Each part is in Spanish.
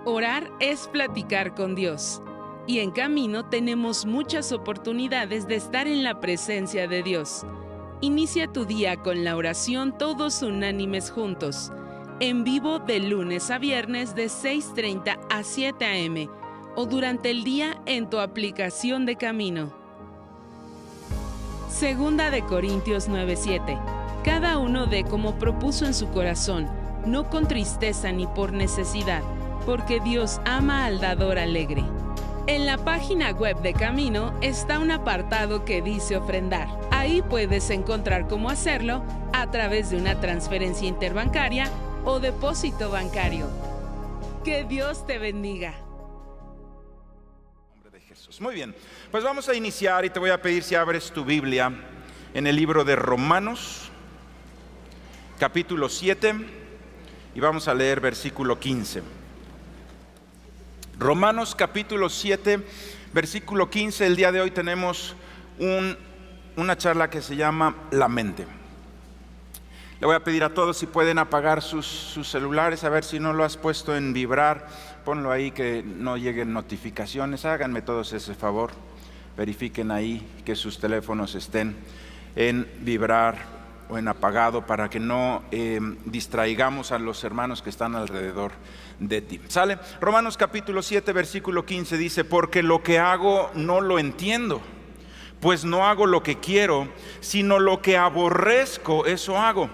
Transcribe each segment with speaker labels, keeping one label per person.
Speaker 1: Orar es platicar con Dios. Y en Camino tenemos muchas oportunidades de estar en la presencia de Dios. Inicia tu día con la oración todos unánimes juntos. En vivo de lunes a viernes de 6:30 a 7 a.m. o durante el día en tu aplicación de Camino. Segunda de Corintios 9:7. Cada uno dé como propuso en su corazón, no con tristeza ni por necesidad, porque Dios ama al dador alegre. En la página web de Camino está un apartado que dice ofrendar. Ahí puedes encontrar cómo hacerlo a través de una transferencia interbancaria o depósito bancario. Que Dios te bendiga.
Speaker 2: En nombre de Jesús. Muy bien, pues vamos a iniciar y te voy a pedir si abres tu Biblia en el libro de Romanos, capítulo 7, y vamos a leer versículo 15. Romanos capítulo 7, versículo 15. El día de hoy tenemos una charla que se llama La mente. Le voy a pedir a todos si pueden apagar sus celulares, a ver si no lo has puesto en vibrar, ponlo ahí que no lleguen notificaciones, háganme todos ese favor, verifiquen ahí que sus teléfonos estén en vibrar o en apagado para que no distraigamos a los hermanos que están alrededor de ti. ¿Sale? Romanos capítulo 7, versículo 15 dice: porque lo que hago no lo entiendo, pues no hago lo que quiero, sino lo que aborrezco, eso hago.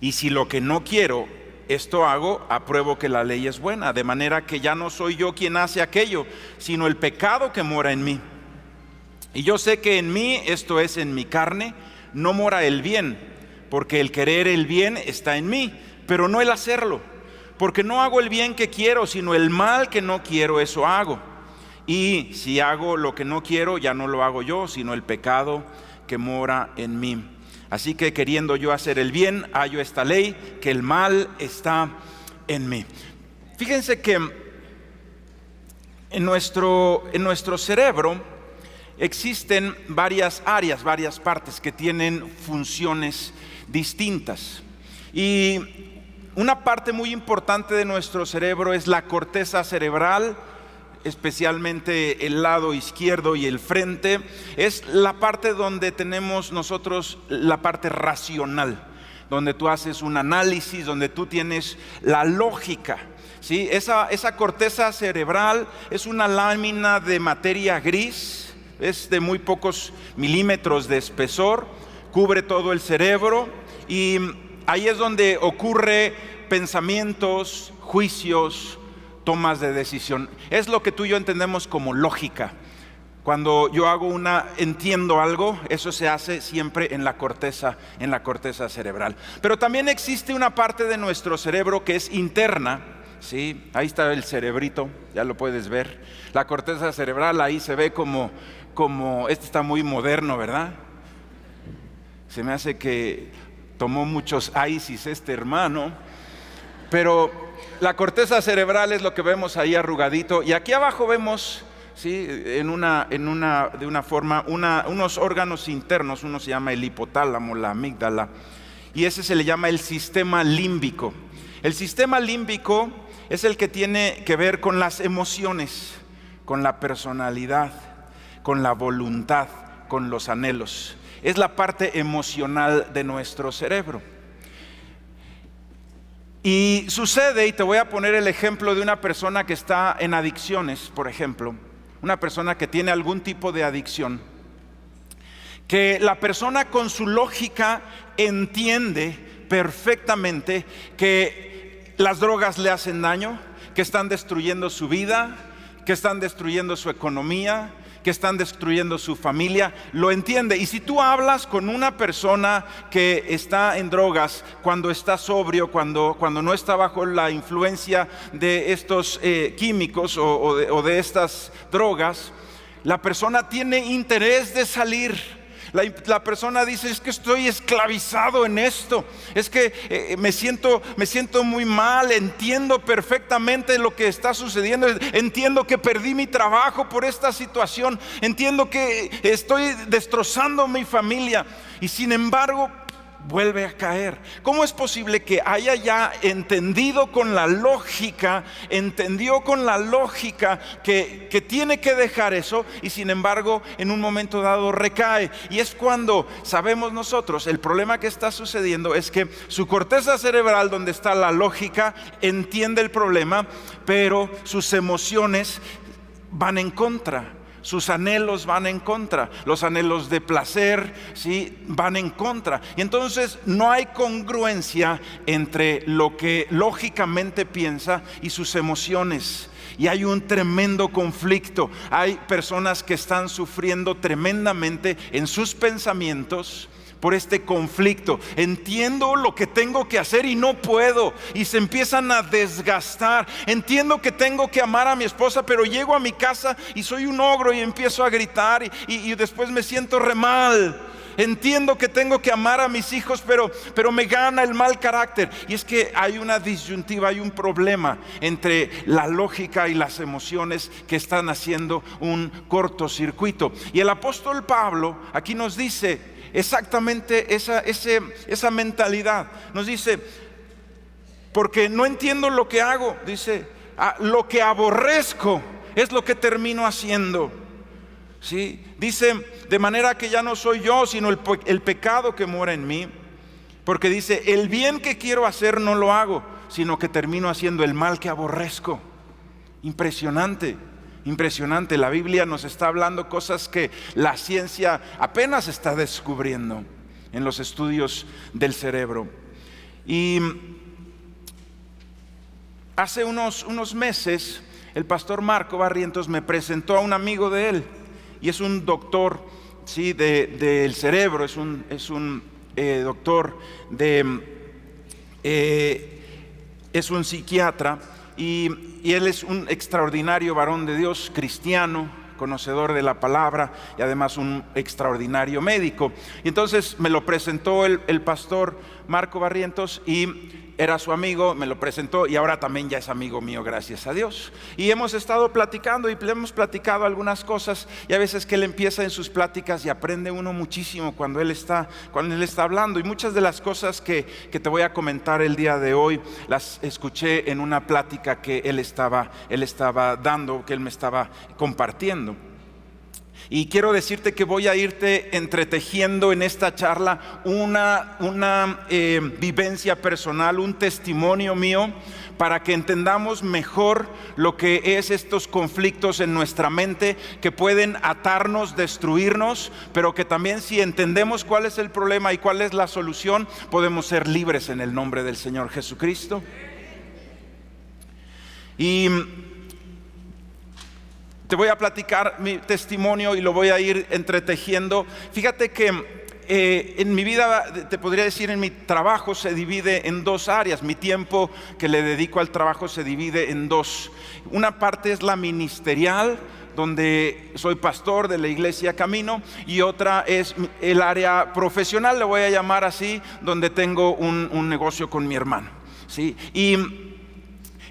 Speaker 2: Y si lo que no quiero, esto hago, apruebo que la ley es buena, de manera que ya no soy yo quien hace aquello, sino el pecado que mora en mí. Y yo sé que en mí, esto es en mi carne, no mora el bien, porque el querer el bien está en mí, pero no el hacerlo. Porque no hago el bien que quiero, sino el mal que no quiero, eso hago. Y si hago lo que no quiero, ya no lo hago yo, sino el pecado que mora en mí. Así que queriendo yo hacer el bien, hallo esta ley, que el mal está en mí. Fíjense que en nuestro cerebro existen varias áreas, varias partes que tienen funciones distintas. Y una parte muy importante de nuestro cerebro es la corteza cerebral, especialmente el lado izquierdo y el frente. Es la parte donde tenemos nosotros la parte racional, donde tú haces un análisis, donde tú tienes la lógica, ¿sí? Esa corteza cerebral es una lámina de materia gris, es de muy pocos milímetros de espesor, cubre todo el cerebro y ahí es donde ocurre pensamientos, juicios, tomas de decisión. Es lo que tú y yo entendemos como lógica. Cuando yo entiendo algo, eso se hace siempre en la corteza cerebral. Pero también existe una parte de nuestro cerebro que es interna, ¿sí? Ahí está el cerebrito, ya lo puedes ver. La corteza cerebral ahí se ve como este está muy moderno, ¿verdad? Se me hace que tomó muchos ISIS este hermano, pero la corteza cerebral es lo que vemos ahí arrugadito, y aquí abajo vemos, ¿sí? Unos órganos internos. Uno se llama el hipotálamo, la amígdala, y ese se le llama el sistema límbico. El sistema límbico es el que tiene que ver con las emociones, con la personalidad, con la voluntad, con los anhelos. Es la parte emocional de nuestro cerebro. Y sucede, y te voy a poner el ejemplo de una persona que está en adicciones, por ejemplo, una persona que tiene algún tipo de adicción, que la persona con su lógica entiende perfectamente que las drogas le hacen daño, que están destruyendo su vida, que están destruyendo su economía, que están destruyendo su familia, lo entiende. Y si tú hablas con una persona que está en drogas, cuando está sobrio, cuando no está bajo la influencia de estos químicos o de estas drogas, la persona tiene interés de salir. La persona dice: es que estoy esclavizado en esto, es que me siento muy mal, entiendo perfectamente lo que está sucediendo, entiendo que perdí mi trabajo por esta situación, entiendo que estoy destrozando mi familia, y sin embargo vuelve a caer. ¿Cómo es posible que haya ya entendido con la lógica, entendió con la lógica que tiene que dejar eso, y sin embargo en un momento dado recae? Y es cuando sabemos nosotros, el problema que está sucediendo es que su corteza cerebral, donde está la lógica, entiende el problema, pero sus emociones van en contra. Sus anhelos van en contra, los anhelos de placer, ¿sí?, van en contra. Y entonces no hay congruencia entre lo que lógicamente piensa y sus emociones. Y hay un tremendo conflicto. Hay personas que están sufriendo tremendamente en sus pensamientos por este conflicto. Entiendo lo que tengo que hacer y no puedo, y se empiezan a desgastar. Entiendo que tengo que amar a mi esposa, pero llego a mi casa y soy un ogro y empiezo a gritar y después me siento re mal. Entiendo que tengo que amar a mis hijos, pero me gana el mal carácter. Y es que hay una disyuntiva, hay un problema entre la lógica y las emociones que están haciendo un cortocircuito. Y el apóstol Pablo aquí nos dice exactamente esa mentalidad. Nos dice, porque no entiendo lo que hago, dice, lo que aborrezco es lo que termino haciendo. ¿Sí? Dice, de manera que ya no soy yo, sino el pecado que mora en mí. Porque dice, el bien que quiero hacer no lo hago, sino que termino haciendo el mal que aborrezco. Impresionante. Impresionante, la Biblia nos está hablando cosas que la ciencia apenas está descubriendo en los estudios del cerebro. Y hace unos meses el pastor Marco Barrientos me presentó a un amigo de él, y es un doctor, ¿sí?, del cerebro, es un doctor es un psiquiatra. Y él es un extraordinario varón de Dios, cristiano, conocedor de la palabra, y además un extraordinario médico. Y entonces me lo presentó el pastor Marco Barrientos, y era su amigo, me lo presentó, y ahora también ya es amigo mío, gracias a Dios. Y hemos estado platicando, y le hemos platicado algunas cosas, y a veces que él empieza en sus pláticas y aprende uno muchísimo cuando él está hablando. Y muchas de las cosas que te voy a comentar el día de hoy las escuché en una plática que él estaba dando, que él me estaba compartiendo. Y quiero decirte que voy a irte entretejiendo en esta charla una vivencia personal, un testimonio mío, para que entendamos mejor lo que es estos conflictos en nuestra mente que pueden atarnos, destruirnos, pero que también, si entendemos cuál es el problema y cuál es la solución, podemos ser libres en el nombre del Señor Jesucristo. Y te voy a platicar mi testimonio y lo voy a ir entretejiendo. Fíjate que en mi vida, te podría decir, en mi trabajo se divide en dos áreas. Mi tiempo que le dedico al trabajo se divide en dos. Una parte es la ministerial, donde soy pastor de la iglesia Camino, y otra es el área profesional, le voy a llamar así, donde tengo un negocio con mi hermano, ¿sí? Y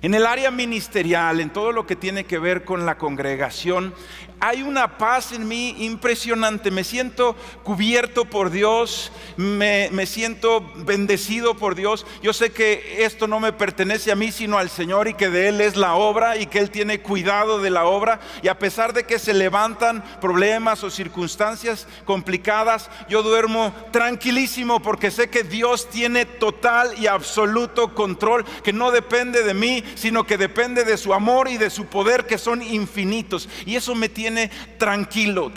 Speaker 2: en el área ministerial, en todo lo que tiene que ver con la congregación, hay una paz en mí impresionante. Me siento cubierto por Dios, me siento bendecido por Dios. Yo sé que esto no me pertenece a mí, sino al Señor, y que de Él es la obra, y que Él tiene cuidado de la obra. Y a pesar de que se levantan problemas o circunstancias complicadas, yo duermo tranquilísimo, porque sé que Dios tiene total y absoluto control, que no depende de mí, sino que depende de su amor y de su poder, que son infinitos. Y eso me tiene tranquilo.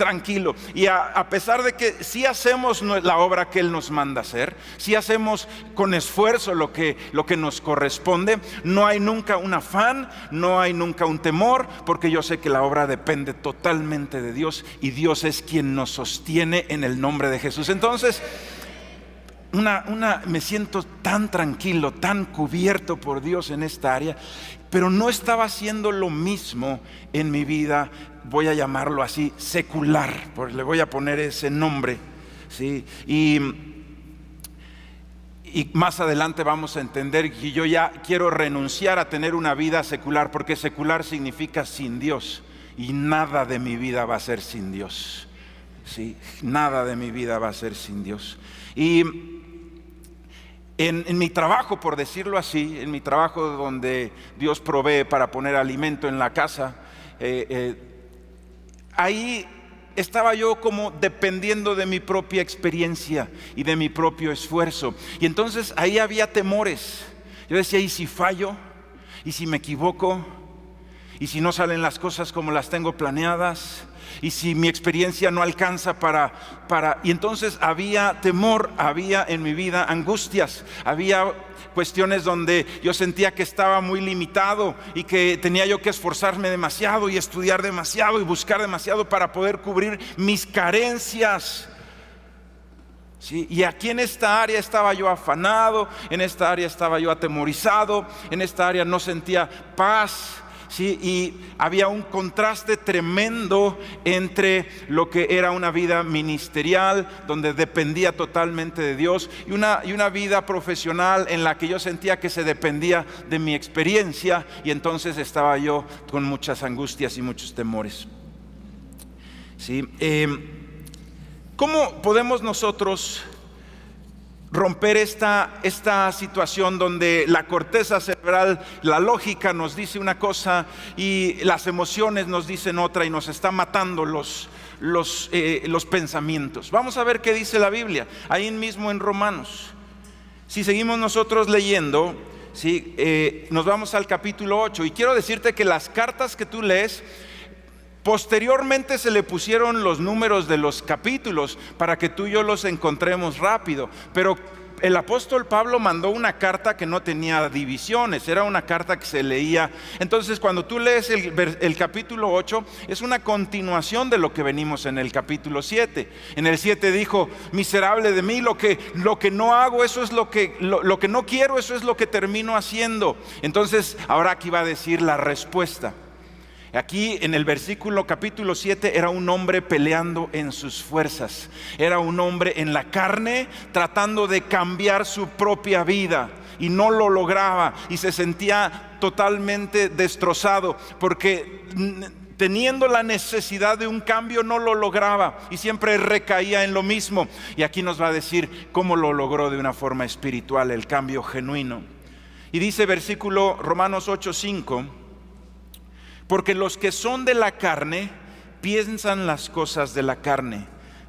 Speaker 2: Y a pesar de que sí hacemos la obra que Él nos manda hacer, sí hacemos con esfuerzo lo que nos corresponde, no hay nunca un afán, no hay nunca un temor, porque yo sé que la obra depende totalmente de Dios, y Dios es quien nos sostiene en el nombre de Jesús. Entonces, me siento tan tranquilo, tan cubierto por Dios en esta área, pero no estaba haciendo lo mismo en mi vida, voy a llamarlo así, secular, pues le voy a poner ese nombre, ¿sí? Y más adelante vamos a entender que yo ya quiero renunciar a tener una vida secular, porque secular significa sin Dios, y nada de mi vida va a ser sin Dios, ¿sí? Nada de mi vida va a ser sin Dios. Y en mi trabajo, por decirlo así, en mi trabajo donde Dios provee para poner alimento en la casa, ahí estaba yo como dependiendo de mi propia experiencia y de mi propio esfuerzo. Y entonces ahí había temores. Yo decía, ¿y si fallo? ¿Y si me equivoco? ¿Y si no salen las cosas como las tengo planeadas? ¿Y si mi experiencia no alcanza para? Y entonces había temor, había en mi vida angustias, había cuestiones donde yo sentía que estaba muy limitado y que tenía yo que esforzarme demasiado y estudiar demasiado y buscar demasiado para poder cubrir mis carencias. ¿Sí? Y aquí en esta área estaba yo afanado, en esta área estaba yo atemorizado, en esta área no sentía paz. Sí, y había un contraste tremendo entre lo que era una vida ministerial, donde dependía totalmente de Dios, y una vida profesional en la que yo sentía que se dependía de mi experiencia, y entonces estaba yo con muchas angustias y muchos temores. ¿Sí? ¿Cómo podemos nosotros romper esta situación donde la corteza cerebral, la lógica nos dice una cosa y las emociones nos dicen otra y nos está matando los pensamientos? Vamos a ver qué dice la Biblia, ahí mismo en Romanos. Si seguimos nosotros leyendo, ¿sí? Nos vamos al capítulo 8, y quiero decirte que las cartas que tú lees, posteriormente se le pusieron los números de los capítulos para que tú y yo los encontremos rápido, pero el apóstol Pablo mandó una carta que no tenía divisiones, era una carta que se leía. Entonces cuando tú lees el capítulo 8, es una continuación de lo que venimos en el capítulo 7. En el 7 dijo, miserable de mí, lo que no hago, eso es lo que no quiero, eso es lo que termino haciendo. Entonces ahora aquí va a decir la respuesta. Aquí en el versículo capítulo 7 era un hombre peleando en sus fuerzas. Era un hombre en la carne tratando de cambiar su propia vida y no lo lograba y se sentía totalmente destrozado porque teniendo la necesidad de un cambio no lo lograba y siempre recaía en lo mismo. Y aquí nos va a decir cómo lo logró de una forma espiritual, el cambio genuino. Y dice versículo Romanos 8:5: porque los que son de la carne piensan las cosas de la carne,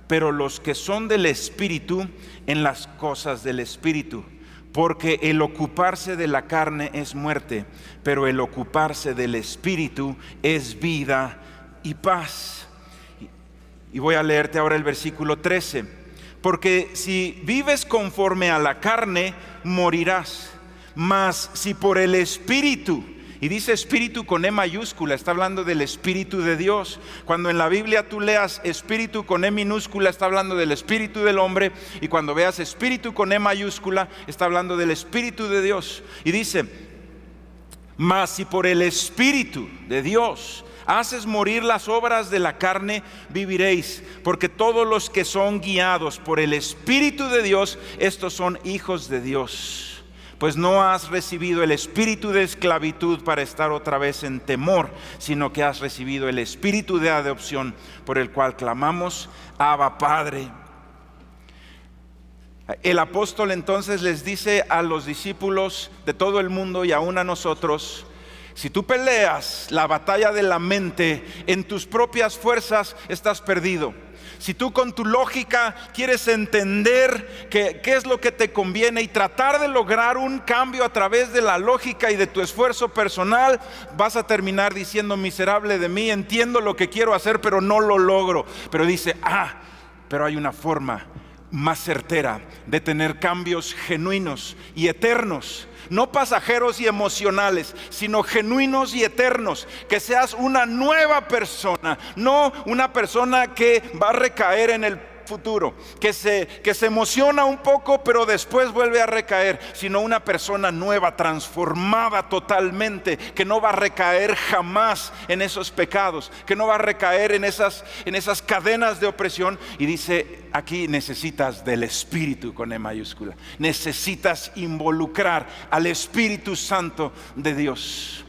Speaker 2: pero los que son del Espíritu en las cosas del Espíritu. Porque el ocuparse de la carne es muerte, pero el ocuparse del Espíritu es vida y paz. Y voy a leerte ahora el versículo 13. Porque si vives conforme a la carne, morirás. Mas si por el Espíritu, y dice espíritu con E mayúscula, está hablando del Espíritu de Dios. Cuando en la Biblia tú leas espíritu con E minúscula, está hablando del Espíritu del hombre. Y cuando veas espíritu con E mayúscula, está hablando del Espíritu de Dios. Y dice, mas si por el Espíritu de Dios haces morir las obras de la carne, viviréis. Porque todos los que son guiados por el Espíritu de Dios, estos son hijos de Dios. Pues no has recibido el espíritu de esclavitud para estar otra vez en temor, sino que has recibido el espíritu de adopción, por el cual clamamos, Abba, Padre. El apóstol entonces les dice a los discípulos de todo el mundo y aún a nosotros: si tú peleas la batalla de la mente en tus propias fuerzas, estás perdido. Si tú con tu lógica quieres entender qué es lo que te conviene y tratar de lograr un cambio a través de la lógica y de tu esfuerzo personal, vas a terminar diciendo, miserable de mí, entiendo lo que quiero hacer pero no lo logro. Pero dice, pero hay una forma más certera de tener cambios genuinos y eternos. No pasajeros y emocionales, sino genuinos y eternos. Que seas una nueva persona, no una persona que va a recaer en el futuro, que se emociona un poco pero después vuelve a recaer, sino una persona nueva, transformada totalmente, que no va a recaer jamás en esos pecados, que no va a recaer en esas cadenas de opresión. Y dice aquí, necesitas del Espíritu con E mayúscula, necesitas involucrar al Espíritu Santo de Dios.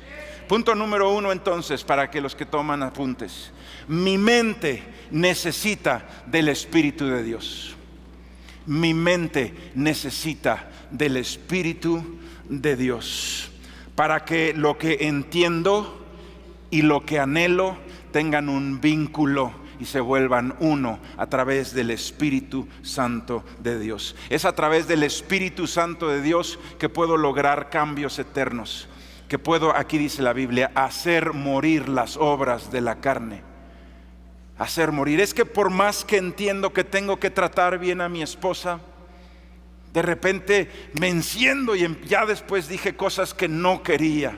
Speaker 2: Punto número 1 entonces, para que los que toman apuntes: mi mente necesita del Espíritu de Dios. Mi mente necesita del Espíritu de Dios para que lo que entiendo y lo que anhelo tengan un vínculo y se vuelvan uno a través del Espíritu Santo de Dios. Es a través del Espíritu Santo de Dios que puedo lograr cambios eternos, que puedo, aquí dice la Biblia, hacer morir las obras de la carne. Hacer morir. Es que por más que entiendo que tengo que tratar bien a mi esposa, de repente me enciendo y ya después dije cosas que no quería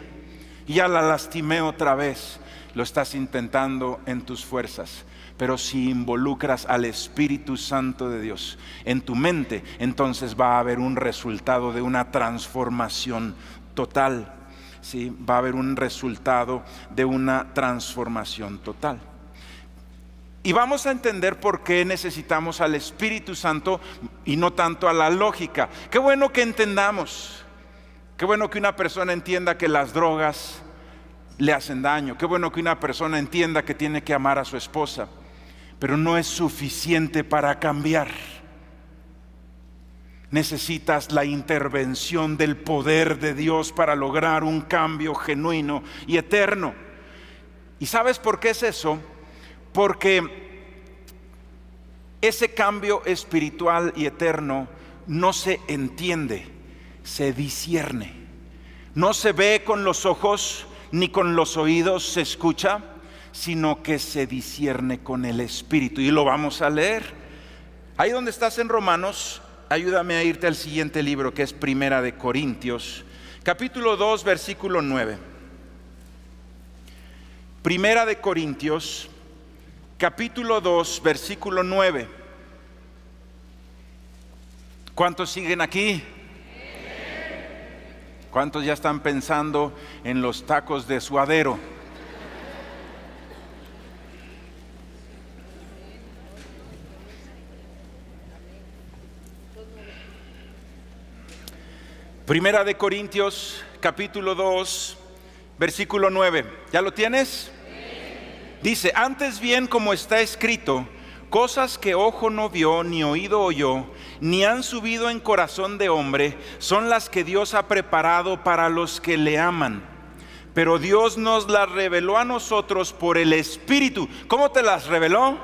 Speaker 2: y ya la lastimé otra vez. Lo estás intentando en tus fuerzas, pero si involucras al Espíritu Santo de Dios en tu mente, entonces va a haber un resultado de una transformación total. ¿Sí? Va a haber un resultado de una transformación total. Y vamos a entender por qué necesitamos al Espíritu Santo y no tanto a la lógica. Qué bueno que entendamos. Qué bueno que una persona entienda que las drogas le hacen daño. Qué bueno que una persona entienda que tiene que amar a su esposa. Pero no es suficiente para cambiar. Necesitas la intervención del poder de Dios para lograr un cambio genuino y eterno. ¿Y sabes por qué es eso? Porque ese cambio espiritual y eterno no se entiende, se discierne. No se ve con los ojos ni con los oídos se escucha, sino que se discierne con el Espíritu. Y lo vamos a leer. Ahí donde estás en Romanos, ayúdame a irte al siguiente libro, que es Primera de Corintios, capítulo 2, versículo 9. Primera de Corintios, capítulo 2, versículo 9. ¿Cuántos siguen aquí? ¿Cuántos ya están pensando en los tacos de suadero? Primera de Corintios, capítulo 2, versículo 9. ¿Ya lo tienes? Dice, antes bien, como está escrito, cosas que ojo no vio, ni oído oyó, ni han subido en corazón de hombre, son las que Dios ha preparado para los que le aman. Pero Dios nos las reveló a nosotros por el Espíritu. ¿Cómo te las reveló?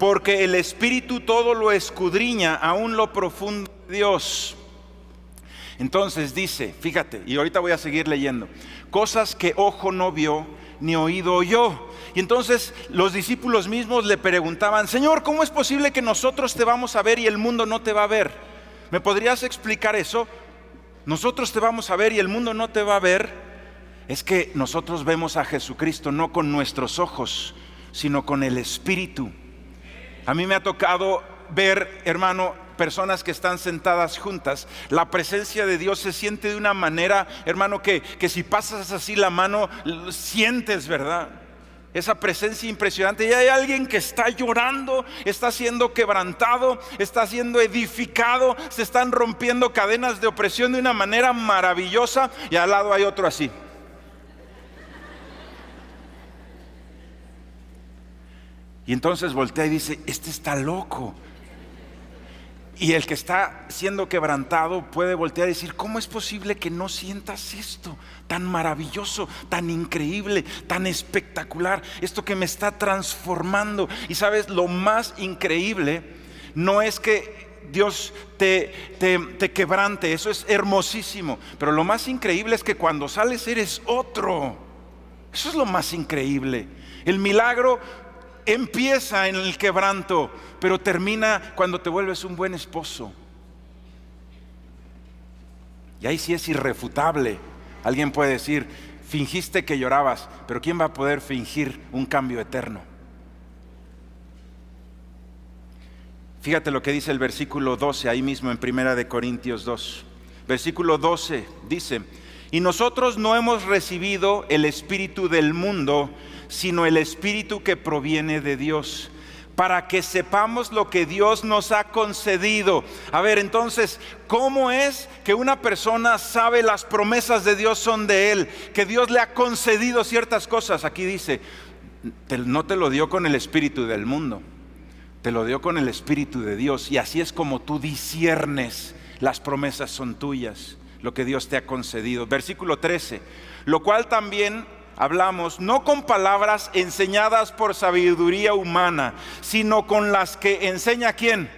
Speaker 2: Porque el Espíritu todo lo escudriña, aún lo profundo de Dios. Entonces dice, fíjate, y ahorita voy a seguir leyendo, cosas que ojo no vio, ni oído oyó. Y entonces los discípulos mismos le preguntaban, Señor, ¿cómo es posible que nosotros te vamos a ver y el mundo no te va a ver? ¿Me podrías explicar eso? Nosotros te vamos a ver y el mundo no te va a ver. Es que nosotros vemos a Jesucristo no con nuestros ojos, sino con el Espíritu. A mí me ha tocado ver, hermano, personas que están sentadas juntas. La presencia de Dios se siente de una manera, hermano, que si pasas así la mano, sientes, ¿verdad? Esa presencia impresionante. Y hay alguien que está llorando, está siendo quebrantado, está siendo edificado, se están rompiendo cadenas de opresión de una manera maravillosa. Y al lado hay otro así. Y entonces voltea y dice, este está loco. Y el que está siendo quebrantado puede voltear y decir, ¿cómo es posible que no sientas esto tan maravilloso, tan increíble, tan espectacular? Esto que me está transformando. Y sabes, lo más increíble no es que Dios te quebrante, eso es hermosísimo. Pero lo más increíble es que cuando sales eres otro. Eso es lo más increíble. El milagro empieza en el quebranto, pero termina cuando te vuelves un buen esposo. Y ahí sí es irrefutable. Alguien puede decir, fingiste que llorabas, pero ¿quién va a poder fingir un cambio eterno? Fíjate lo que dice el versículo 12, ahí mismo en Primera de Corintios 2. Versículo 12 dice, y nosotros no hemos recibido el espíritu del mundo, sino el Espíritu que proviene de Dios, para que sepamos lo que Dios nos ha concedido. A ver, entonces, ¿cómo es que una persona sabe las promesas de Dios son de Él? Que Dios le ha concedido ciertas cosas. Aquí dice, no te lo dio con el espíritu del mundo, Te lo dio con el Espíritu de Dios, y así es como tú disciernes. Las promesas son tuyas, lo que Dios te ha concedido. Versículo 13, lo cual también hablamos, no con palabras enseñadas por sabiduría humana, sino con las que enseña ¿quién?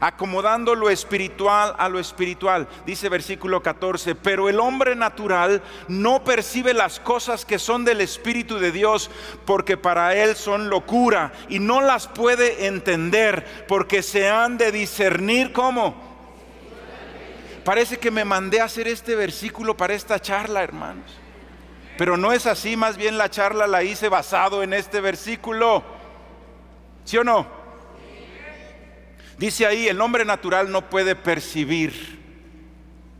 Speaker 2: Acomodando lo espiritual a lo espiritual. Dice versículo 14, pero el hombre natural no percibe las cosas que son del Espíritu de Dios, porque para él son locura, y no las puede entender, porque se han de discernir. ¿Cómo? Parece que me mandé a hacer este versículo para esta charla, hermanos, pero no es así. Más bien la charla la hice basado en este versículo. ¿Sí o no? Dice ahí, el hombre natural no puede percibir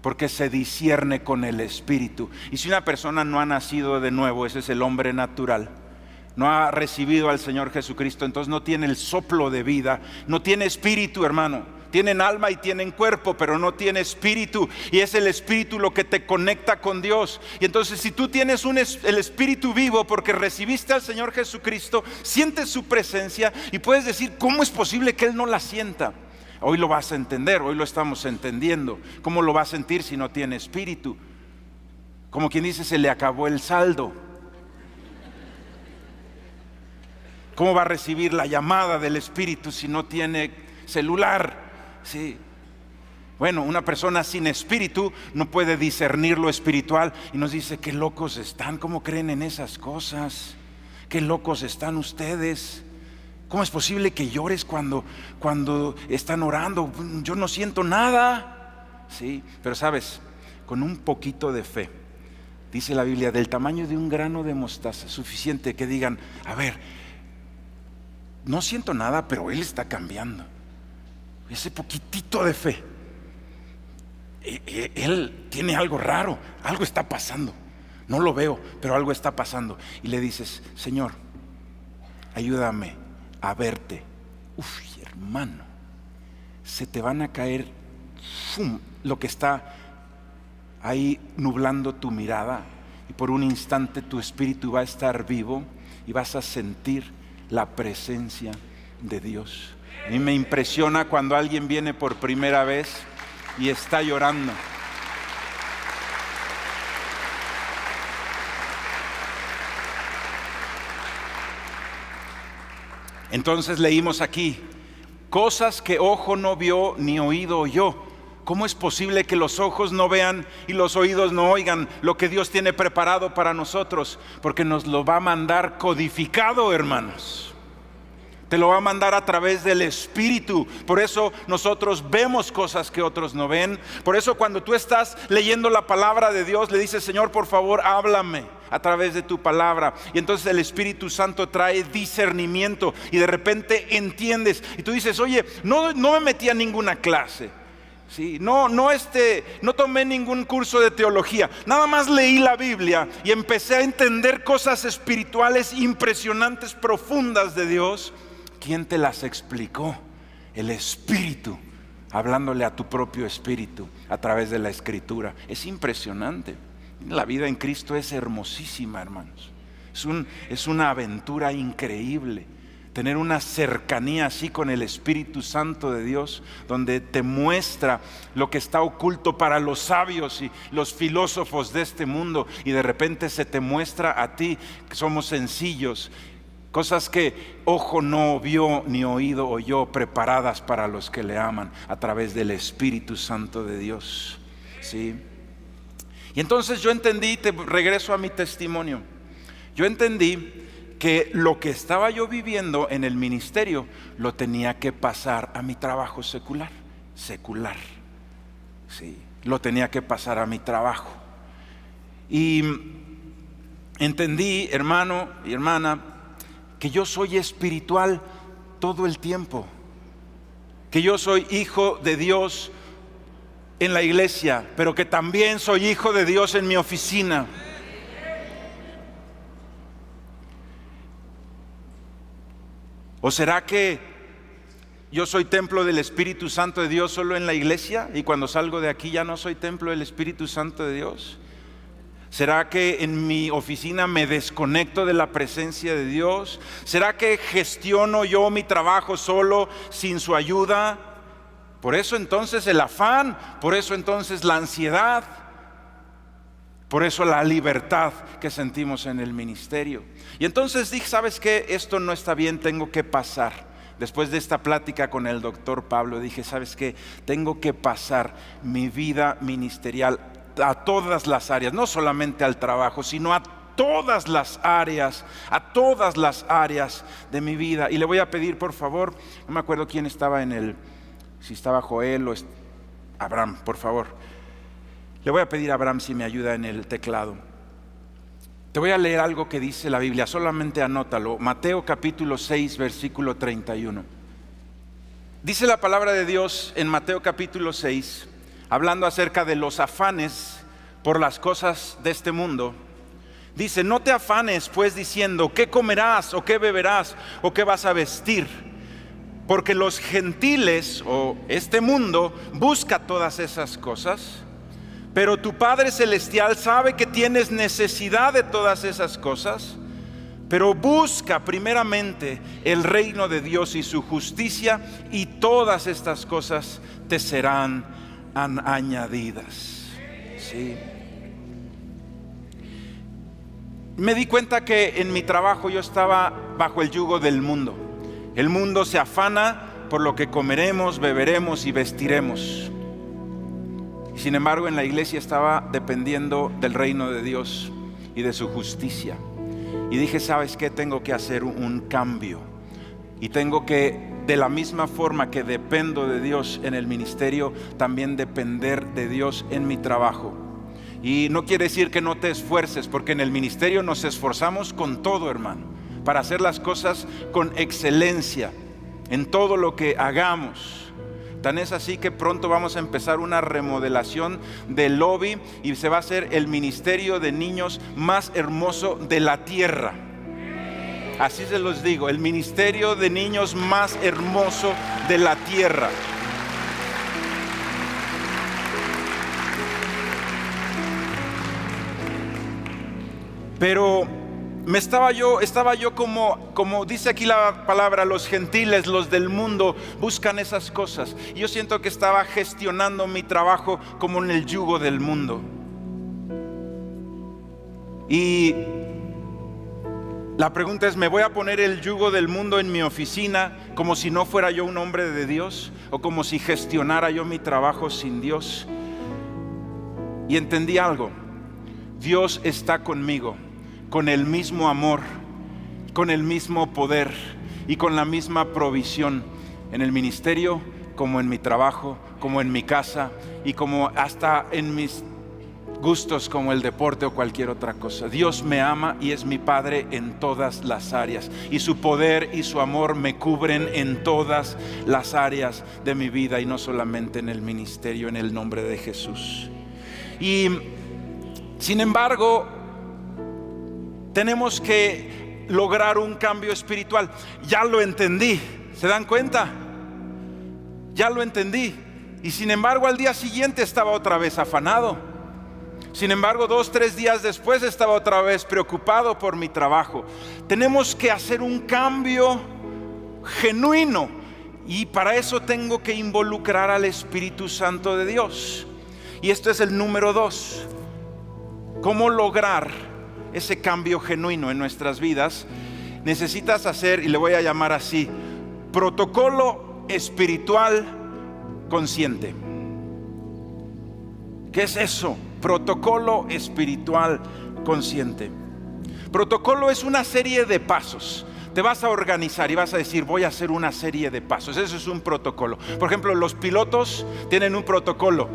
Speaker 2: porque se discierne con el Espíritu. Y si una persona no ha nacido de nuevo, ese es el hombre natural, no ha recibido al Señor Jesucristo, entonces no tiene el soplo de vida, no tiene espíritu, hermano. Tienen alma y tienen cuerpo, pero no tiene espíritu, y es el Espíritu lo que te conecta con Dios. Y entonces si tú tienes el Espíritu vivo porque recibiste al Señor Jesucristo, sientes su presencia y puedes decir, ¿cómo es posible que Él no la sienta? Hoy lo vas a entender, hoy lo estamos entendiendo. ¿Cómo lo va a sentir si no tiene espíritu? Como quien dice, se le acabó el saldo. ¿Cómo va a recibir la llamada del Espíritu si no tiene celular? Sí. Bueno, una persona sin espíritu no puede discernir lo espiritual, y nos dice, qué locos están, ¿cómo creen en esas cosas? Qué locos están ustedes. ¿Cómo es posible que llores cuando están orando? Yo no siento nada. Sí, pero sabes, con un poquito de fe, dice la Biblia, del tamaño de un grano de mostaza, suficiente que digan, a ver, no siento nada, pero Él está cambiando. Ese poquitito de fe, Él tiene algo raro, algo está pasando. No lo veo, pero algo está pasando. Y le dices, Señor, ayúdame a verte. Hermano, se te van a caer lo que está ahí nublando tu mirada, y por un instante tu espíritu va a estar vivo y vas a sentir la presencia de Dios. A mí me impresiona cuando alguien viene por primera vez y está llorando. Entonces leímos aquí, cosas que ojo no vio ni oído oyó. ¿Cómo es posible que los ojos no vean y los oídos no oigan lo que Dios tiene preparado para nosotros? Porque nos lo va a mandar codificado, hermanos. Te lo va a mandar a través del Espíritu. Por eso nosotros vemos cosas que otros no ven. Por eso cuando tú estás leyendo la palabra de Dios, le dices, Señor, por favor, háblame a través de tu palabra. Y entonces el Espíritu Santo trae discernimiento, y de repente entiendes. Y tú dices, oye, no me metí a ninguna clase. Sí, no tomé ningún curso de teología, nada más leí la Biblia y empecé a entender cosas espirituales impresionantes, profundas de Dios. ¿Quién te las explicó? El Espíritu, hablándole a tu propio espíritu a través de la Escritura. Es impresionante. La vida en Cristo es hermosísima, hermanos. Es una aventura increíble. Tener una cercanía así con el Espíritu Santo de Dios, donde te muestra lo que está oculto para los sabios y los filósofos de este mundo, y de repente se te muestra a ti, que somos sencillos. Cosas que ojo no vio ni oído oyó, preparadas para los que le aman a través del Espíritu Santo de Dios. ¿Sí? Y entonces yo entendí, te regreso a mi testimonio. Yo entendí que lo que estaba yo viviendo en el ministerio lo tenía que pasar a mi trabajo secular. Sí, lo tenía que pasar a mi trabajo. Y entendí, hermano y hermana, que yo soy espiritual todo el tiempo, que yo soy hijo de Dios en la iglesia, pero que también soy hijo de Dios en mi oficina. ¿O será que yo soy templo del Espíritu Santo de Dios solo en la iglesia, y cuando salgo de aquí ya no soy templo del Espíritu Santo de Dios? ¿Será que en mi oficina me desconecto de la presencia de Dios? ¿Será que gestiono yo mi trabajo solo sin su ayuda? Por eso entonces el afán, por eso entonces la ansiedad, por eso la libertad que sentimos en el ministerio. Y entonces dije, ¿sabes qué? Esto no está bien, tengo que pasar. Después de esta plática con el doctor Pablo, dije, ¿sabes qué? Tengo que pasar mi vida ministerial a todas las áreas, no solamente al trabajo, sino a todas las áreas de mi vida. Y le voy a pedir, por favor, no me acuerdo quién estaba si estaba Joel o Abraham, por favor. Le voy a pedir a Abraham si me ayuda en el teclado. Te voy a leer algo que dice la Biblia, solamente anótalo. Mateo capítulo 6, versículo 31. Dice la palabra de Dios en Mateo capítulo 6, hablando acerca de los afanes por las cosas de este mundo. Dice, no te afanes pues diciendo, ¿qué comerás o qué beberás o qué vas a vestir? Porque los gentiles o este mundo busca todas esas cosas. Pero tu Padre Celestial sabe que tienes necesidad de todas esas cosas. Pero busca primeramente el reino de Dios y su justicia, y todas estas cosas te serán añadidas. Sí. Me di cuenta que en mi trabajo yo estaba bajo el yugo del mundo. El mundo se afana por lo que comeremos, beberemos y vestiremos. Sin embargo, en la iglesia estaba dependiendo del reino de Dios y de su justicia. Y dije, ¿sabes qué? Tengo que hacer un cambio. Y tengo que, de la misma forma que dependo de Dios en el ministerio, también depender de Dios en mi trabajo. Y no quiere decir que no te esfuerces, porque en el ministerio nos esforzamos con todo, hermano, para hacer las cosas con excelencia en todo lo que hagamos. Tan es así que pronto vamos a empezar una remodelación del lobby y se va a hacer el ministerio de niños más hermoso de la tierra. Así se los digo, el ministerio de niños más hermoso de la tierra. Pero estaba yo como dice aquí la palabra, los gentiles, los del mundo buscan esas cosas. Y yo siento que estaba gestionando mi trabajo como en el yugo del mundo. Y la pregunta es, ¿me voy a poner el yugo del mundo en mi oficina como si no fuera yo un hombre de Dios? ¿O como si gestionara yo mi trabajo sin Dios? Y entendí algo. Dios está conmigo, con el mismo amor, con el mismo poder y con la misma provisión en el ministerio, como en mi trabajo, como en mi casa y como hasta en mis gustos como el deporte o cualquier otra cosa. Dios me ama y es mi Padre en todas las áreas, y su poder y su amor me cubren en todas las áreas de mi vida, y no solamente en el ministerio, en el nombre de Jesús. Y sin embargo, tenemos que lograr un cambio espiritual. Ya lo entendí, ¿se dan cuenta? Ya lo entendí. Y sin embargo, al día siguiente estaba otra vez afanado. Sin embargo, 2-3 días después estaba otra vez preocupado por mi trabajo. Tenemos que hacer un cambio genuino, y para eso tengo que involucrar al Espíritu Santo de Dios. Y esto es el número 2. ¿Cómo lograr ese cambio genuino en nuestras vidas? Necesitas hacer, y le voy a llamar así, protocolo espiritual consciente. ¿Qué es eso? Protocolo espiritual consciente. Protocolo es una serie de pasos. Te vas a organizar y vas a decir, voy a hacer una serie de pasos. Eso es un protocolo. Por ejemplo, los pilotos tienen un protocolo.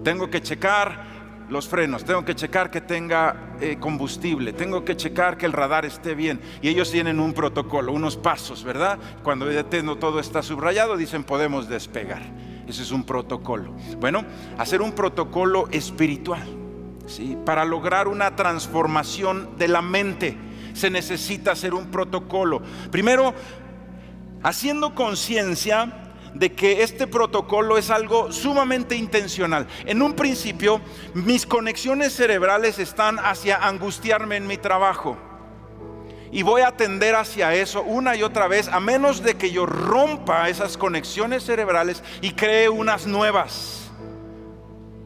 Speaker 2: Tengo que checar los frenos, tengo que checar que tenga combustible, tengo que checar que el radar esté bien. Y ellos tienen un protocolo, unos pasos, ¿verdad? Cuando ya todo está subrayado, dicen podemos despegar. Ese es un protocolo. Bueno, hacer un protocolo espiritual, ¿sí? Para lograr una transformación de la mente se necesita hacer un protocolo. Primero, haciendo conciencia de que este protocolo es algo sumamente intencional. En un principio, mis conexiones cerebrales están hacia angustiarme en mi trabajo. Y voy a tender hacia eso una y otra vez, a menos de que yo rompa esas conexiones cerebrales y cree unas nuevas.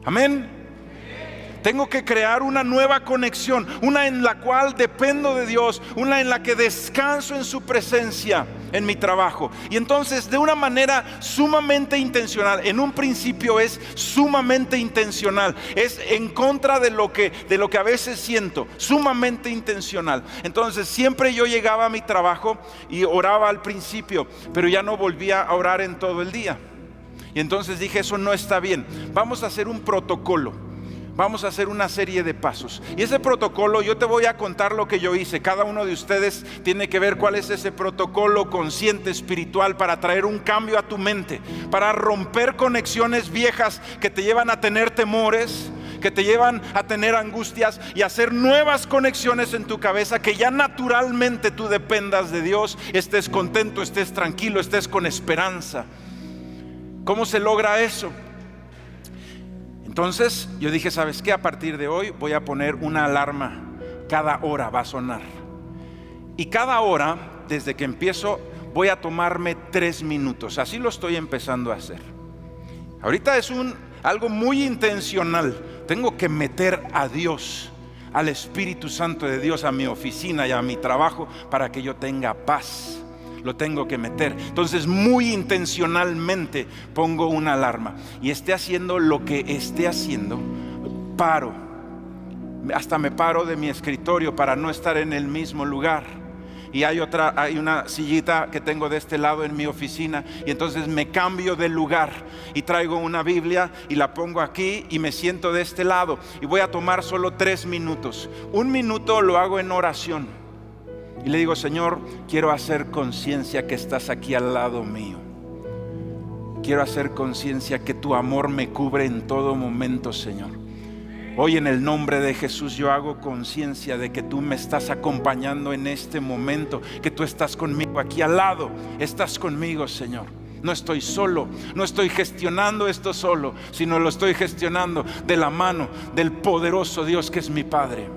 Speaker 2: Amén. Tengo que crear una nueva conexión, una en la cual dependo de Dios, una en la que descanso en su presencia en mi trabajo. Y entonces, de una manera sumamente intencional, en un principio es sumamente intencional, es en contra de lo que a veces siento, sumamente intencional. Entonces siempre yo llegaba a mi trabajo y oraba al principio, pero ya no volvía a orar en todo el día. Y entonces dije, eso no está bien, vamos a hacer un protocolo. Vamos a hacer una serie de pasos. Y ese protocolo, yo te voy a contar lo que yo hice. Cada uno de ustedes tiene que ver cuál es ese protocolo consciente espiritual para traer un cambio a tu mente, para romper conexiones viejas que te llevan a tener temores, que te llevan a tener angustias, y hacer nuevas conexiones en tu cabeza, que ya naturalmente tú dependas de Dios, estés contento, estés tranquilo, estés con esperanza. ¿Cómo se logra eso? Entonces yo dije, ¿sabes qué? A partir de hoy voy a poner una alarma. Cada hora va a sonar. Y cada hora, desde que empiezo, voy a tomarme 3 minutos. Así lo estoy empezando a hacer. Ahorita es algo muy intencional. Tengo que meter a Dios, al Espíritu Santo de Dios, a mi oficina y a mi trabajo, para que yo tenga paz. Lo tengo que meter. Entonces muy intencionalmente pongo una alarma. Y esté haciendo lo que esté haciendo, paro. Hasta me paro de mi escritorio para no estar en el mismo lugar. Y hay una sillita que tengo de este lado en mi oficina, y entonces me cambio de lugar y traigo una Biblia y la pongo aquí y me siento de este lado. Y voy a tomar solo 3 minutos. 1 minuto lo hago en oración. Y le digo, Señor, quiero hacer conciencia que estás aquí al lado mío. Quiero hacer conciencia que tu amor me cubre en todo momento, Señor. Hoy en el nombre de Jesús yo hago conciencia de que tú me estás acompañando en este momento, que tú estás conmigo aquí al lado. Estás conmigo, Señor. No estoy solo, no estoy gestionando esto solo, sino lo estoy gestionando de la mano del poderoso Dios que es mi Padre.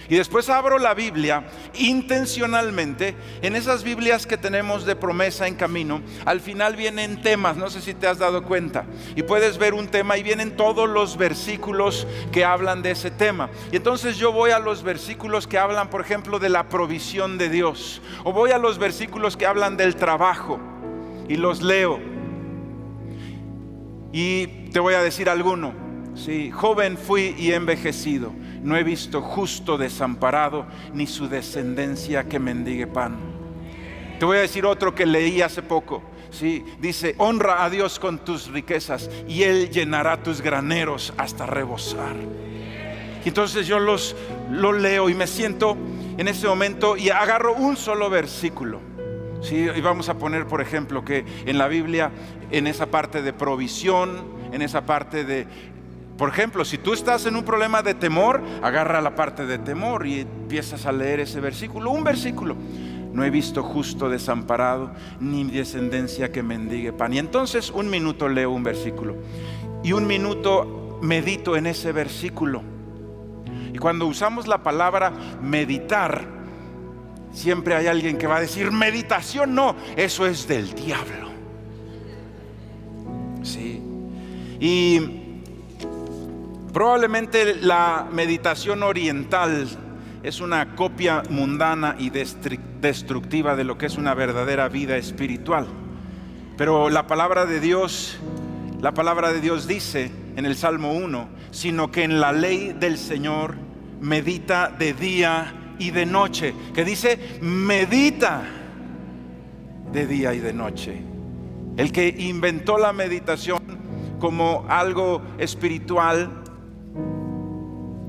Speaker 2: Y después abro la Biblia intencionalmente. En esas Biblias que tenemos de promesa en camino, al final vienen temas, no sé si te has dado cuenta, y puedes ver un tema y vienen todos los versículos que hablan de ese tema. Y entonces yo voy a los versículos que hablan, por ejemplo, de la provisión de Dios, o voy a los versículos que hablan del trabajo y los leo. Y te voy a decir alguno. Sí, joven fui y envejecido, no he visto justo desamparado, ni su descendencia que mendigue pan. Te voy a decir otro que leí hace poco. Sí, dice, honra a Dios con tus riquezas y Él llenará tus graneros hasta rebosar. Y entonces yo lo leo y me siento en ese momento y agarro un solo versículo. Sí, y vamos a poner, por ejemplo, que en la Biblia, en esa parte de provisión, en esa parte de... Por ejemplo, si tú estás en un problema de temor, agarra la parte de temor y empiezas a leer ese versículo, un versículo. No he visto justo desamparado, ni descendencia que mendigue pan. Y entonces 1 minuto leo un versículo y 1 minuto medito en ese versículo. Y cuando usamos la palabra meditar, siempre hay alguien que va a decir, meditación no, eso es del diablo. Sí. Y probablemente la meditación oriental es una copia mundana y destructiva de lo que es una verdadera vida espiritual. Pero la palabra de Dios dice en el Salmo 1, sino que en la ley del Señor medita de día y de noche. Que dice, medita de día y de noche. El que inventó la meditación como algo espiritual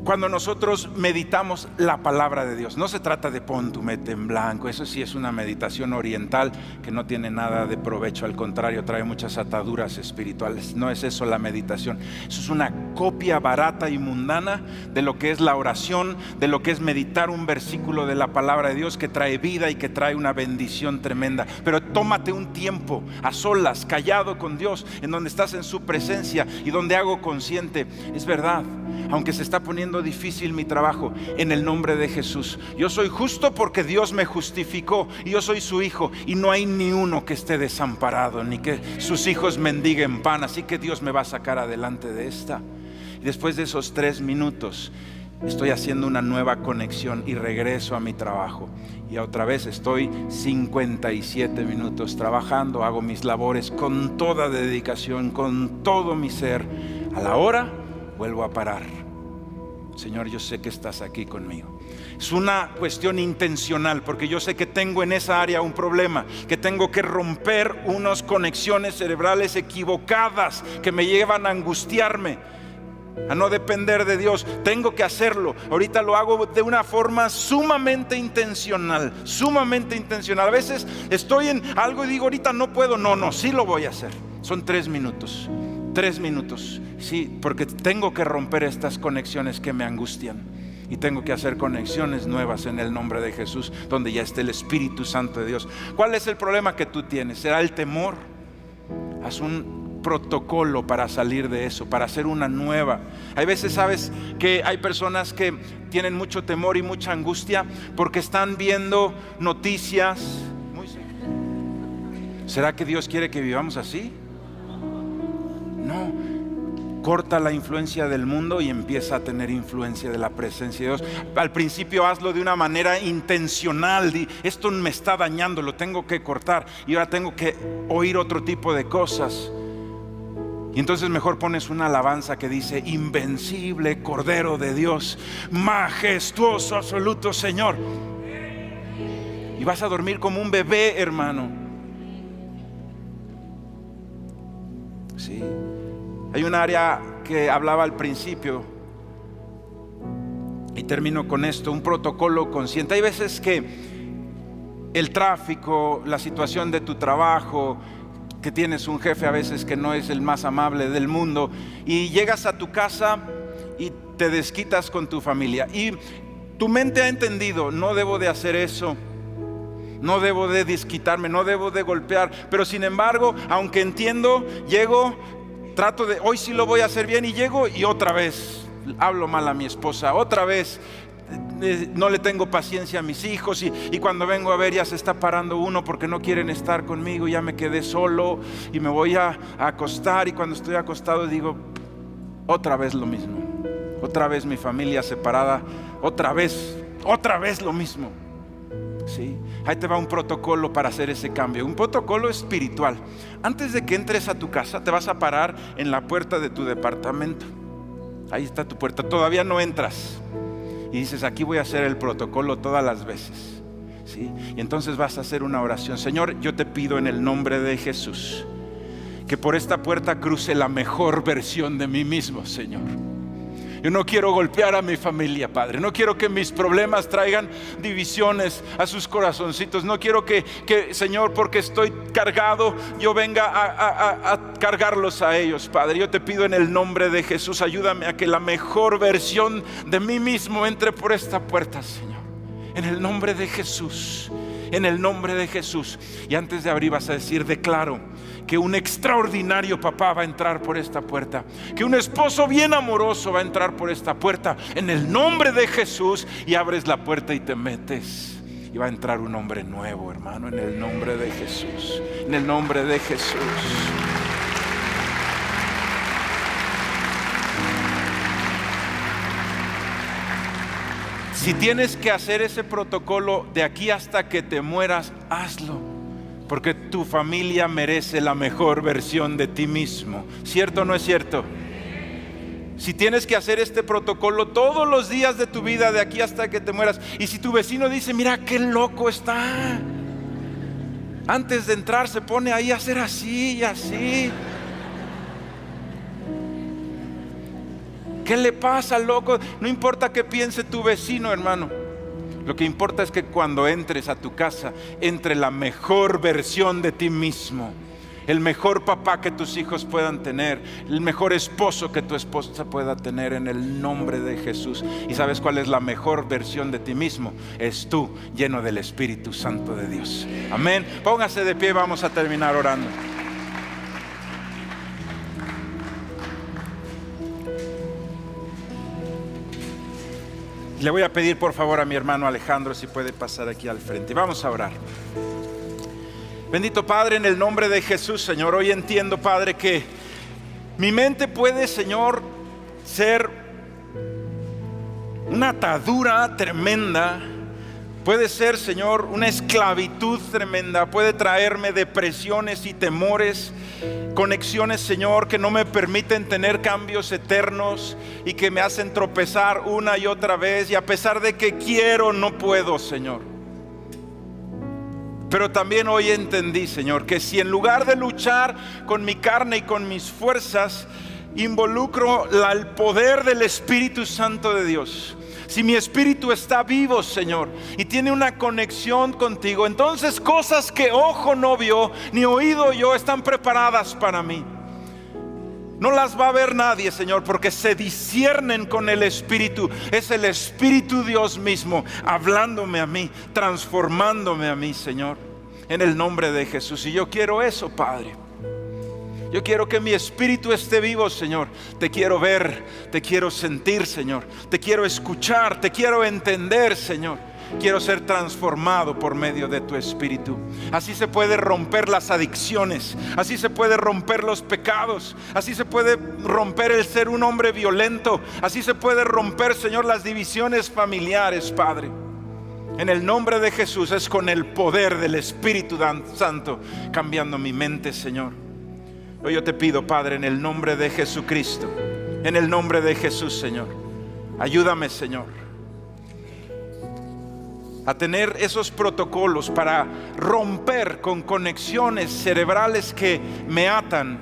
Speaker 2: cuando nosotros meditamos la palabra de Dios. No se trata de pon tu mente en blanco, eso sí es una meditación oriental que no tiene nada de provecho, al contrario, trae muchas ataduras espirituales. No es eso la meditación, eso es una copia barata y mundana de lo que es la oración, de lo que es meditar un versículo de la palabra de Dios que trae vida y que trae una bendición tremenda. Pero tómate un tiempo a solas, callado con Dios, en donde estás en su presencia y donde hago consciente, es verdad, aunque se está poniendo difícil mi trabajo, en el nombre de Jesús, yo soy justo porque Dios me justificó y yo soy su hijo, y no hay ni uno que esté desamparado, ni que sus hijos mendiguen pan, así que Dios me va a sacar adelante de esta. Y después de esos 3 minutos estoy haciendo una nueva conexión y regreso a mi trabajo, y otra vez estoy 57 minutos trabajando, hago mis labores con toda dedicación, con todo mi ser. A la hora vuelvo a parar. Señor, yo sé que estás aquí conmigo. Es una cuestión intencional, porque yo sé que tengo en esa área un problema, que tengo que romper unas conexiones cerebrales equivocadas que me llevan a angustiarme, a no depender de Dios. Tengo que hacerlo. Ahorita lo hago de una forma sumamente intencional, sumamente intencional. A veces estoy en algo y digo, ahorita no puedo. No, sí lo voy a hacer. Son 3 minutos. 3 minutos, sí, porque tengo que romper estas conexiones que me angustian, y tengo que hacer conexiones nuevas en el nombre de Jesús, donde ya esté el Espíritu Santo de Dios. ¿Cuál es el problema que tú tienes? ¿Será el temor? Haz un protocolo para salir de eso, para hacer una nueva. Hay veces, sabes, que hay personas que tienen mucho temor y mucha angustia porque están viendo noticias. ¿Será que Dios quiere que vivamos así? No, corta la influencia del mundo y empieza a tener influencia de la presencia de Dios. Al principio hazlo de una manera intencional. Esto me está dañando, lo tengo que cortar, y ahora tengo que oír otro tipo de cosas. Y entonces mejor pones una alabanza que dice: invencible Cordero de Dios, majestuoso absoluto Señor. Y vas a dormir como un bebé, hermano. Sí. Hay un área que hablaba al principio, y termino con esto: un protocolo consciente. Hay veces que el tráfico, la situación de tu trabajo, que tienes un jefe a veces que no es el más amable del mundo, y llegas a tu casa y te desquitas con tu familia, y tu mente ha entendido: no debo de hacer eso, no debo de desquitarme, no debo de golpear. Pero sin embargo, aunque entiendo, llego, trato de, hoy sí lo voy a hacer bien, y llego y otra vez hablo mal a mi esposa, otra vez no le tengo paciencia a mis hijos, y cuando vengo a ver ya se está parando uno porque no quieren estar conmigo. Ya me quedé solo y me voy a acostar, y cuando estoy acostado digo: otra vez lo mismo, otra vez mi familia separada, otra vez lo mismo. Sí, ahí te va un protocolo para hacer ese cambio, un protocolo espiritual. Antes de que entres a tu casa, te vas a parar en la puerta de tu departamento. Ahí está tu puerta, todavía no entras, y dices: aquí voy a hacer el protocolo todas las veces. ¿Sí? Y entonces vas a hacer una oración: Señor, yo te pido en el nombre de Jesús que por esta puerta cruce la mejor versión de mí mismo, Señor. Yo no quiero golpear a mi familia, Padre. No quiero que mis problemas traigan divisiones a sus corazoncitos. No quiero que Señor, porque estoy cargado, yo venga a cargarlos a ellos, Padre. Yo te pido en el nombre de Jesús, ayúdame a que la mejor versión de mí mismo entre por esta puerta, Señor. En el nombre de Jesús, en el nombre de Jesús. Y antes de abrir vas a decir: declaro que un extraordinario papá va a entrar por esta puerta, que un esposo bien amoroso va a entrar por esta puerta, en el nombre de Jesús. Y abres la puerta y te metes, y va a entrar un hombre nuevo, hermano, en el nombre de Jesús, en el nombre de Jesús. Si tienes que hacer ese protocolo de aquí hasta que te mueras, hazlo. Porque tu familia merece la mejor versión de ti mismo. ¿Cierto o no es cierto? Si tienes que hacer este protocolo todos los días de tu vida, de aquí hasta que te mueras. Y si tu vecino dice: mira qué loco está, antes de entrar se pone ahí a hacer así y así. ¿Qué le pasa, loco? No importa qué piense tu vecino, hermano. Lo que importa es que cuando entres a tu casa, entre la mejor versión de ti mismo. El mejor papá que tus hijos puedan tener, el mejor esposo que tu esposa pueda tener, en el nombre de Jesús. ¿Y sabes cuál es la mejor versión de ti mismo? Es tú, lleno del Espíritu Santo de Dios. Amén. Póngase de pie, vamos a terminar orando. Le voy a pedir por favor a mi hermano Alejandro si puede pasar aquí al frente. Vamos a orar. Bendito Padre, en el nombre de Jesús, Señor, hoy entiendo, Padre, que mi mente puede, Señor, ser una atadura tremenda. Puede ser, Señor, una esclavitud tremenda. Puede traerme depresiones y temores, conexiones, Señor, que no me permiten tener cambios eternos y que me hacen tropezar una y otra vez. Y a pesar de que quiero, no puedo, Señor. Pero también hoy entendí, Señor, que si en lugar de luchar con mi carne y con mis fuerzas, involucro el poder del Espíritu Santo de Dios. Si mi espíritu está vivo, Señor, y tiene una conexión contigo, entonces cosas que ojo no vio, ni oído yo, están preparadas para mí. No las va a ver nadie, Señor, porque se disciernen con el Espíritu. Es el Espíritu Dios mismo hablándome a mí, transformándome a mí, Señor, en el nombre de Jesús. Y yo quiero eso, Padre. Yo quiero que mi espíritu esté vivo, Señor. Te quiero ver, te quiero sentir, Señor. Te quiero escuchar, te quiero entender, Señor. Quiero ser transformado por medio de tu Espíritu. Así se puede romper las adicciones. Así se puede romper los pecados. Así se puede romper el ser un hombre violento. Así se puede romper, Señor, las divisiones familiares, Padre. En el nombre de Jesús, es con el poder del Espíritu Santo cambiando mi mente, Señor. Hoy yo te pido, Padre, en el nombre de Jesucristo, en el nombre de Jesús, Señor, ayúdame, Señor, a tener esos protocolos para romper con conexiones cerebrales que me atan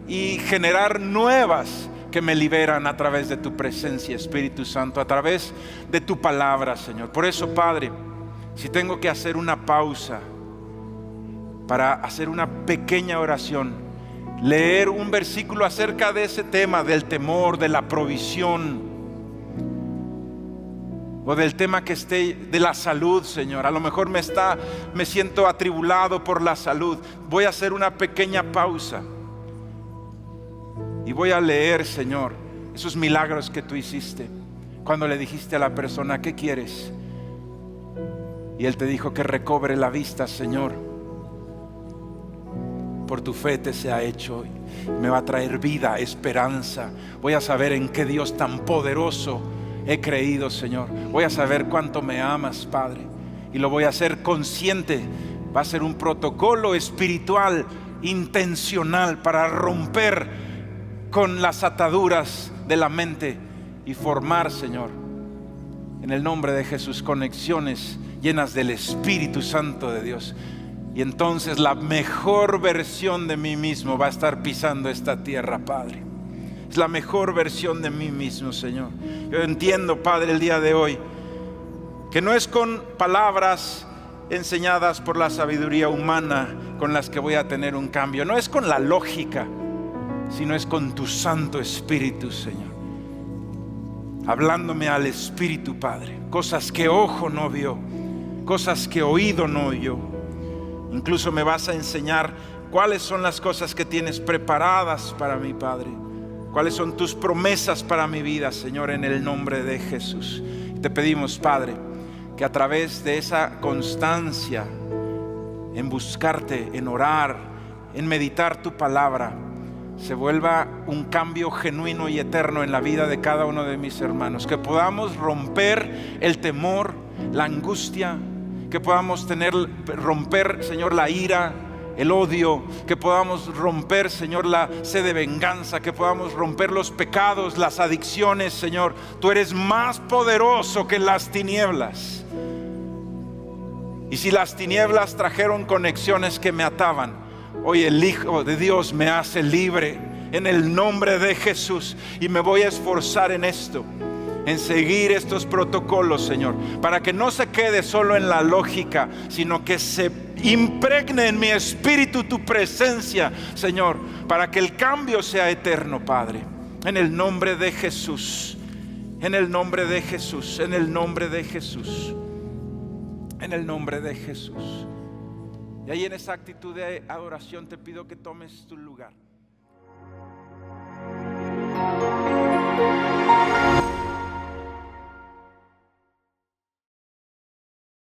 Speaker 2: y generar nuevas que me liberan a través de tu presencia, Espíritu Santo, a través de tu palabra, Señor. Por eso, Padre, si tengo que hacer una pausa para hacer una pequeña oración, leer un versículo acerca de ese tema, del temor, de la provisión, o del tema que esté de la salud, Señor. A lo mejor me siento atribulado por la salud. Voy a hacer una pequeña pausa y voy a leer, Señor, esos milagros que tú hiciste cuando le dijiste a la persona: ¿qué quieres? Y él te dijo que recobre la vista. Señor, por tu fe te sea hecho. Me va a traer vida, esperanza. Voy a saber en qué Dios tan poderoso he creído, Señor. Voy a saber cuánto me amas, Padre, y lo voy a hacer consciente. Va a ser un protocolo espiritual intencional para romper con las ataduras de la mente y formar, Señor, en el nombre de Jesús, conexiones llenas del Espíritu Santo de Dios. Y entonces la mejor versión de mí mismo va a estar pisando esta tierra, Padre. Es la mejor versión de mí mismo, Señor. Yo entiendo, Padre, el día de hoy, que no es con palabras enseñadas por la sabiduría humana con las que voy a tener un cambio. No es con la lógica, sino es con tu Santo Espíritu, Señor, hablándome al Espíritu, Padre. Cosas que ojo no vio, cosas que oído no oyó. Incluso me vas a enseñar cuáles son las cosas que tienes preparadas para mí, Padre. Cuáles son tus promesas para mi vida, Señor, en el nombre de Jesús. Te pedimos, Padre, que a través de esa constancia en buscarte, en orar, en meditar tu palabra, se vuelva un cambio genuino y eterno en la vida de cada uno de mis hermanos. Que podamos romper el temor, la angustia, que podamos romper, Señor, la ira, el odio, que podamos romper, Señor, la sed de venganza, que podamos romper los pecados, las adicciones, Señor. Tú eres más poderoso que las tinieblas. Y si las tinieblas trajeron conexiones que me ataban, hoy el Hijo de Dios me hace libre en el nombre de Jesús. Y me voy a esforzar en esto, en seguir estos protocolos, Señor, para que no se quede solo en la lógica, sino que se impregne en mi espíritu tu presencia, Señor, para que el cambio sea eterno, Padre. En el nombre de Jesús, en el nombre de Jesús, en el nombre de Jesús, en el nombre de Jesús. Y ahí en esa actitud de adoración te pido que tomes tu lugar.